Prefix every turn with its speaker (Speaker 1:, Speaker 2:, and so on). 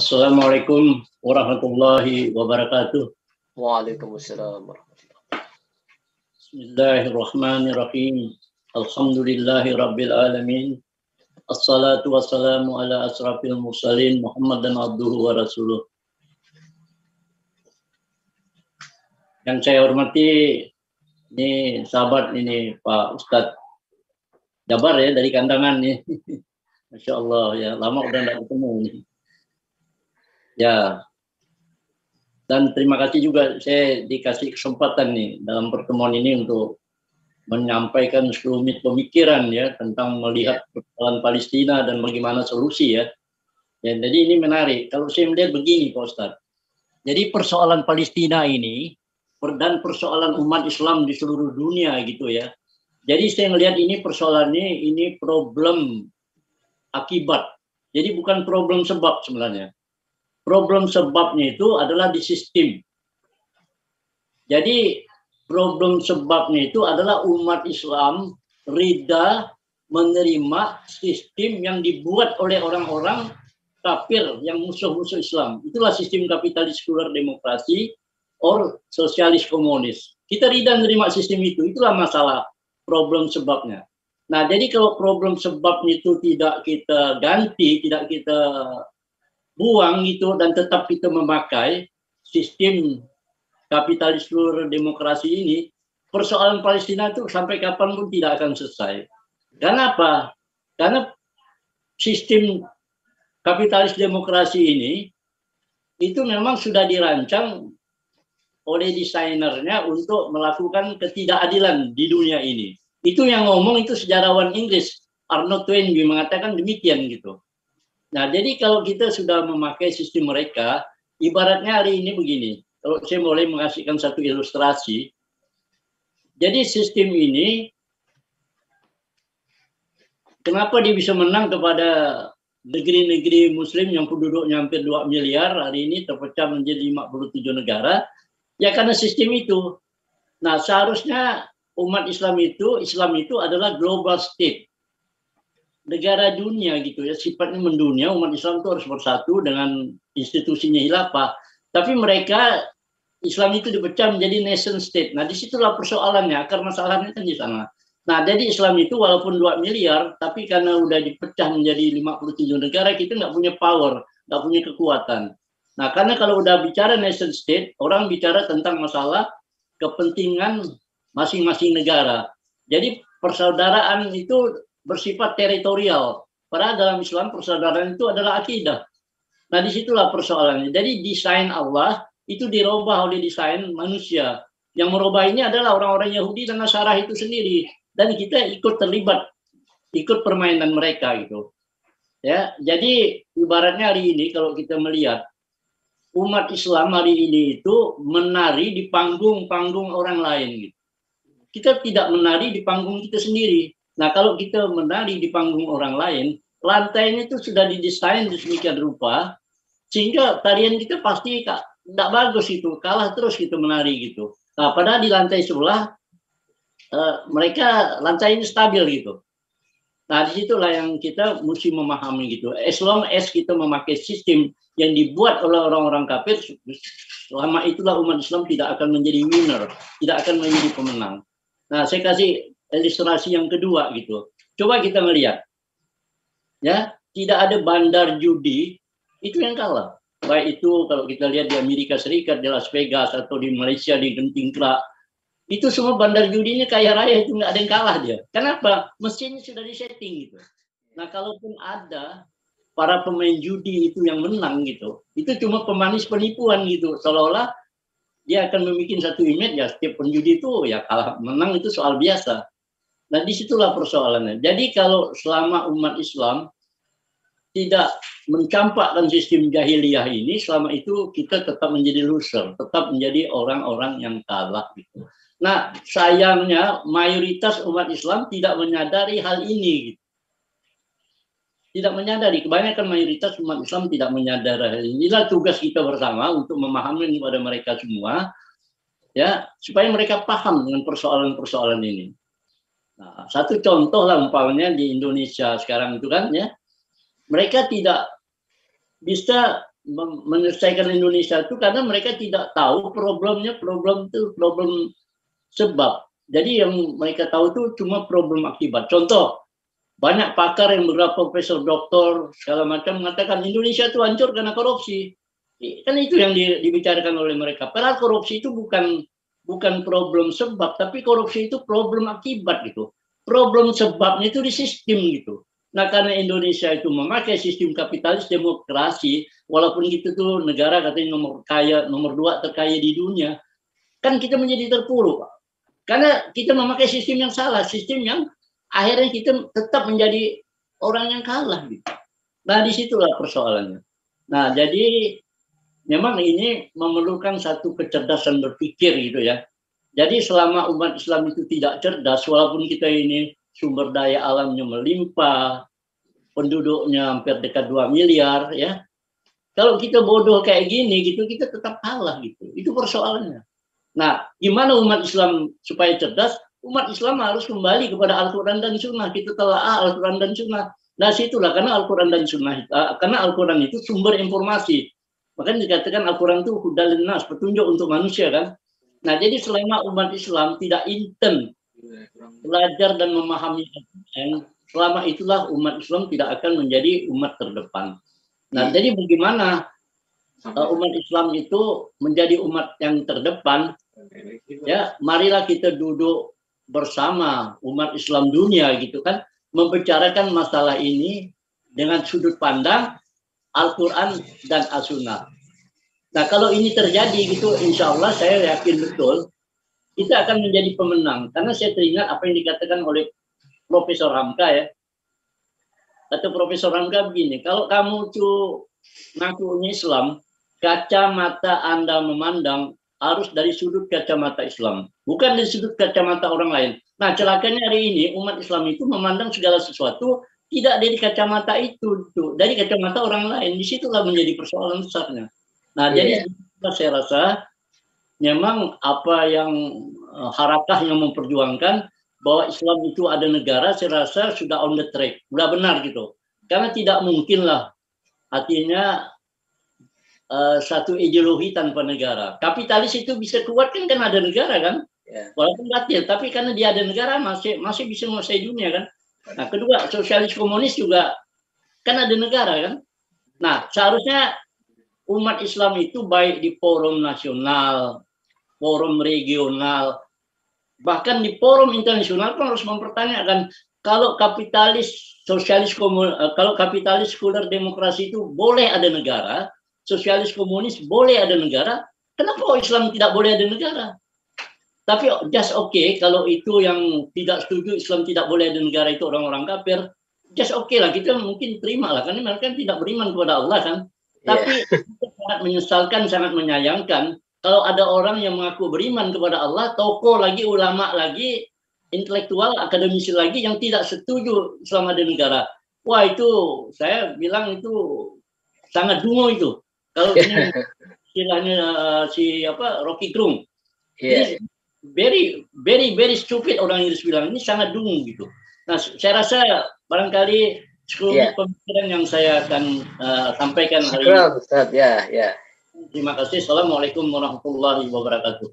Speaker 1: Assalamualaikum warahmatullahi wabarakatuh.
Speaker 2: Waalaikumsalam warahmatullahi wabarakatuh.
Speaker 1: Bismillahirrahmanirrahim. Alhamdulillahi rabbil alamin. Assalatu wassalamu ala asrafil mursalin Muhammadan abduhu wa rasuluh. Yang saya hormati ini sahabat ini Pak Ustadz Jabar ya dari Kandangan nih. Masya Allah ya, lama udah nggak ketemu nih. Ya, dan terima kasih juga saya dikasih kesempatan nih dalam pertemuan ini untuk menyampaikan serumit pemikiran ya tentang melihat persoalan Palestina dan bagaimana solusi ya. Ya, jadi ini menarik. Kalau saya melihat begini Pak Ustadz. Jadi persoalan Palestina ini dan persoalan umat Islam di seluruh dunia gitu ya. Jadi saya melihat ini persoalannya ini problem akibat. Jadi bukan problem sebab sebenarnya. Problem sebabnya itu adalah di sistem. Jadi problem sebabnya itu adalah umat Islam rida menerima sistem yang dibuat oleh orang-orang kafir yang musuh-musuh Islam. Itulah sistem kapitalis sekuler demokrasi or sosialis komunis. Kita rida menerima sistem itu. Itulah masalah problem sebabnya. Nah, jadi kalau problem sebabnya itu tidak kita ganti, tidak kita buang gitu dan tetap kita memakai sistem kapitalis seluruh demokrasi ini, persoalan Palestina itu sampai kapan pun tidak akan selesai. Karena apa? Karena sistem kapitalis demokrasi ini itu memang sudah dirancang oleh desainernya untuk melakukan ketidakadilan di dunia ini. Itu yang ngomong itu sejarawan Inggris Arnold Toynbee mengatakan demikian gitu. Nah, jadi kalau kita sudah memakai sistem mereka, ibaratnya hari ini begini. Kalau saya boleh mengasihkan satu ilustrasi. Jadi sistem ini, kenapa dia bisa menang kepada negeri-negeri muslim yang penduduknya hampir 2 miliar, hari ini terpecah menjadi 57 negara, ya karena sistem itu. Nah, seharusnya umat Islam itu adalah global state. Negara dunia gitu ya, sifatnya mendunia, umat Islam itu harus bersatu dengan institusinya khilafah. Tapi mereka Islam itu dipecah menjadi nation state. Nah, disitulah persoalannya, akar masalahnya kan di sana. Nah, jadi Islam itu walaupun 2 miliar, tapi karena udah dipecah menjadi 57 negara, kita nggak punya power, nggak punya kekuatan. Nah, karena kalau udah bicara nation state, orang bicara tentang masalah kepentingan masing-masing negara. Jadi persaudaraan itu bersifat teritorial. Padahal dalam Islam persaudaraan itu adalah akidah. Nah, disitulah persoalannya. Jadi desain Allah itu dirubah oleh desain manusia. Yang merubah ini adalah orang-orang Yahudi dan Nasara itu sendiri. Dan kita ikut terlibat, ikut permainan mereka gitu. Ya, jadi ibaratnya hari ini kalau kita melihat umat Islam hari ini itu menari di panggung-panggung orang lain gitu. Kita tidak menari di panggung kita sendiri. Nah, kalau kita menari di panggung orang lain, lantainya itu sudah didesain sedemikian rupa, sehingga tarian kita pasti tidak bagus itu, kalah terus gitu menari gitu. Nah, padahal di lantai sebelah, mereka lantai ini stabil gitu. Nah, disitulah yang kita mesti memahami gitu. As long as kita memakai sistem yang dibuat oleh orang-orang kafir, selama itulah umat Islam tidak akan menjadi winner, tidak akan menjadi pemenang. Nah, saya kasih ilustrasi yang kedua gitu. Coba kita melihat, ya, tidak ada bandar judi itu yang kalah. Baik itu kalau kita lihat di Amerika Serikat, di Las Vegas, atau di Malaysia, di Genting Krak, itu semua bandar judinya kaya raya, itu nggak ada yang kalah dia. Kenapa? Mesinnya sudah disetting gitu. Nah, kalaupun ada para pemain judi itu yang menang gitu, itu cuma pemanis penipuan gitu, seolah-olah dia akan membuat satu image ya setiap penjudi itu ya kalah menang itu soal biasa. Nah, disitulah persoalannya. Jadi kalau selama umat Islam tidak mencampakkan sistem jahiliyah ini, selama itu kita tetap menjadi loser, tetap menjadi orang-orang yang kalah gitu. Nah, sayangnya mayoritas umat Islam tidak menyadari hal ini gitu. Tidak menyadari, kebanyakan mayoritas umat Islam tidak menyadari hal ini. Inilah tugas kita bersama untuk memahami kepada mereka semua, ya, supaya mereka paham dengan persoalan-persoalan ini. Nah, satu contoh lah umpamanya di Indonesia sekarang itu kan ya, mereka tidak bisa menyelesaikan Indonesia itu karena mereka tidak tahu problem itu problem sebab. Jadi yang mereka tahu itu cuma problem akibat. Contoh, banyak pakar yang bergerak profesor, doktor, segala macam mengatakan Indonesia itu hancur karena korupsi. Kan itu yang dibicarakan oleh mereka. Padahal korupsi itu bukan problem sebab, tapi korupsi itu problem akibat gitu. Problem sebabnya itu di sistem gitu. Nah, karena Indonesia itu memakai sistem kapitalis demokrasi, walaupun gitu tuh negara katanya nomor 2 terkaya di dunia, kan kita menjadi terpuruk. Karena kita memakai sistem yang salah, sistem yang akhirnya kita tetap menjadi orang yang kalah gitu. Nah, disitulah persoalannya. Nah, jadi memang ini memerlukan satu kecerdasan berpikir gitu ya. Jadi selama umat Islam itu tidak cerdas, walaupun kita ini sumber daya alamnya melimpah, penduduknya hampir dekat 2 miliar ya. Kalau kita bodoh kayak gini gitu, kita tetap kalah gitu. Itu persoalannya. Nah, gimana umat Islam supaya cerdas? Umat Islam harus kembali kepada Al-Quran dan Sunnah. Kita telah Al-Quran dan Sunnah. Nah, situlah karena Al-Quran dan Sunnah, karena Al-Quran itu sumber informasi. Makanya dikatakan Al-Quran itu hudal linnas, petunjuk untuk manusia kan. Nah, jadi selama umat Islam tidak intent belajar dan memahami Al-Quran, selama itulah umat Islam tidak akan menjadi umat terdepan. Nah, jadi bagaimana umat Islam itu menjadi umat yang terdepan? Ya, marilah kita duduk bersama umat Islam dunia gitu kan, membicarakan masalah ini dengan sudut pandang Al-Quran dan As-Sunnah. Nah, kalau ini terjadi gitu, insya Allah saya yakin betul kita akan menjadi pemenang. Karena saya teringat apa yang dikatakan oleh Profesor Hamka ya. Kata Profesor Hamka begini, kalau kamu tuh ngaku Islam, kacamata Anda memandang harus dari sudut kacamata Islam, bukan dari sudut kacamata orang lain. Nah, celakanya hari ini umat Islam itu memandang segala sesuatu tidak dari kacamata itu, dari kacamata orang lain. Disitulah menjadi persoalan besarnya. Nah, jadi saya rasa memang apa yang harakah yang memperjuangkan bahwa Islam itu ada negara, saya rasa sudah on the track, sudah benar gitu. Karena tidak mungkin lah, artinya satu ideologi tanpa negara. Kapitalis itu bisa kuat kan ada negara kan, walaupun batil, tapi karena dia ada negara masih bisa menguasai dunia kan. Nah, kedua, sosialis komunis juga kan ada negara kan. Nah, seharusnya umat Islam itu baik di forum nasional, forum regional, bahkan di forum internasional pun harus mempertanyakan kalau kapitalis kalau kapitalis sekuler demokrasi itu boleh ada negara, sosialis komunis boleh ada negara, kenapa Islam tidak boleh ada negara? Tapi just okay, kalau itu yang tidak setuju Islam tidak boleh ada negara itu orang-orang kafir, just okay lah, kita mungkin terima lah, karena mereka tidak beriman kepada Allah kan. Tapi sangat menyesalkan, sangat menyayangkan kalau ada orang yang mengaku beriman kepada Allah, tokoh lagi, ulama lagi, intelektual, akademisi lagi yang tidak setuju Islam ada negara. Wah, itu saya bilang itu sangat dungu itu. Kalau ini istilahnya Rocky Gerung. Ini very stupid orang Inggris bilang, ini sangat dungu gitu. Nah, saya rasa barangkali seluruh pemikiran yang saya akan sampaikan hari ini.
Speaker 2: Ustaz, ya.
Speaker 1: Terima kasih. Assalamualaikum warahmatullahi wabarakatuh.